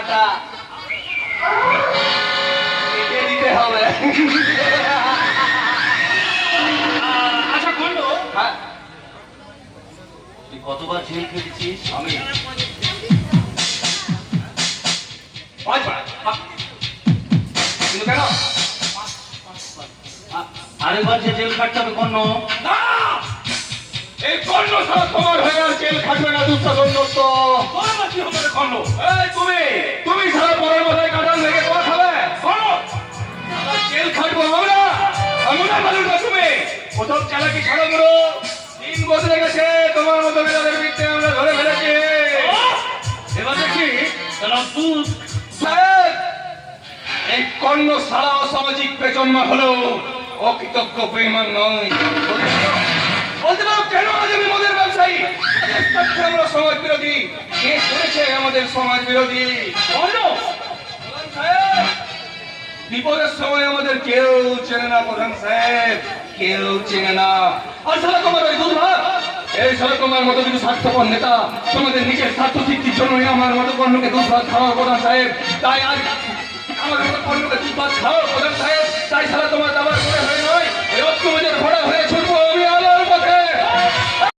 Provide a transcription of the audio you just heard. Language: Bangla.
টাকাটা কেটে দিতে হবে। আচ্ছা খন্ড, হ্যাঁ, তুই কতবার জেল খেটেছিস? আমি পাঁচবার। কিন্তু কেন? আরেকবার যে জেল খাটতে হবে কর্ণ। না, এই কর্ণ ছাড়া তোমার হয়ে আর জেল খাটবে না দুঃশাসন দত্ত। তোর আবার কি হবে রে খন্ড? এই তুমি সারা পরের মাথায় কাটাল থেকে তোমার খাবে খন্ড, জেল খাটবো আমরা। আমরা মানুষ না তুমি প্রথম চালাকি ছাড়া করো। 3 বছরে গেছে তোমার মতো মেয়েদের বিরুদ্ধে আমরা ধরে ফেলেছি। এবার দেখি তাহলে তুই সাহেব, এই কর্ণ সারা অসামাজিক পেছন হলেও অকৃতজ্ঞ বেঈমান নয়। বলতে পারো কেন আজ আমি মদের ব্যবসায়ী? আমরা সমাজ বিরোধী। কে করেছে আমাদের সমাজ বিরোধী? প্রধান সাহেব, বিপদের সময় আমাদের কেউ চেনে না প্রধান সাহেব, কেউ চেনে না। আর সারা তোমার ওই দুর্ভাগ, এই সারা তোমার মতো কিছু স্বার্থপর নেতা তোমাদের নিজের স্বার্থ সিদ্ধির জন্যই আমার মতো কর্ণকে দুর্ভাগ খাওয়া প্রধান সাহেব। তাই আজ আমাদের মতো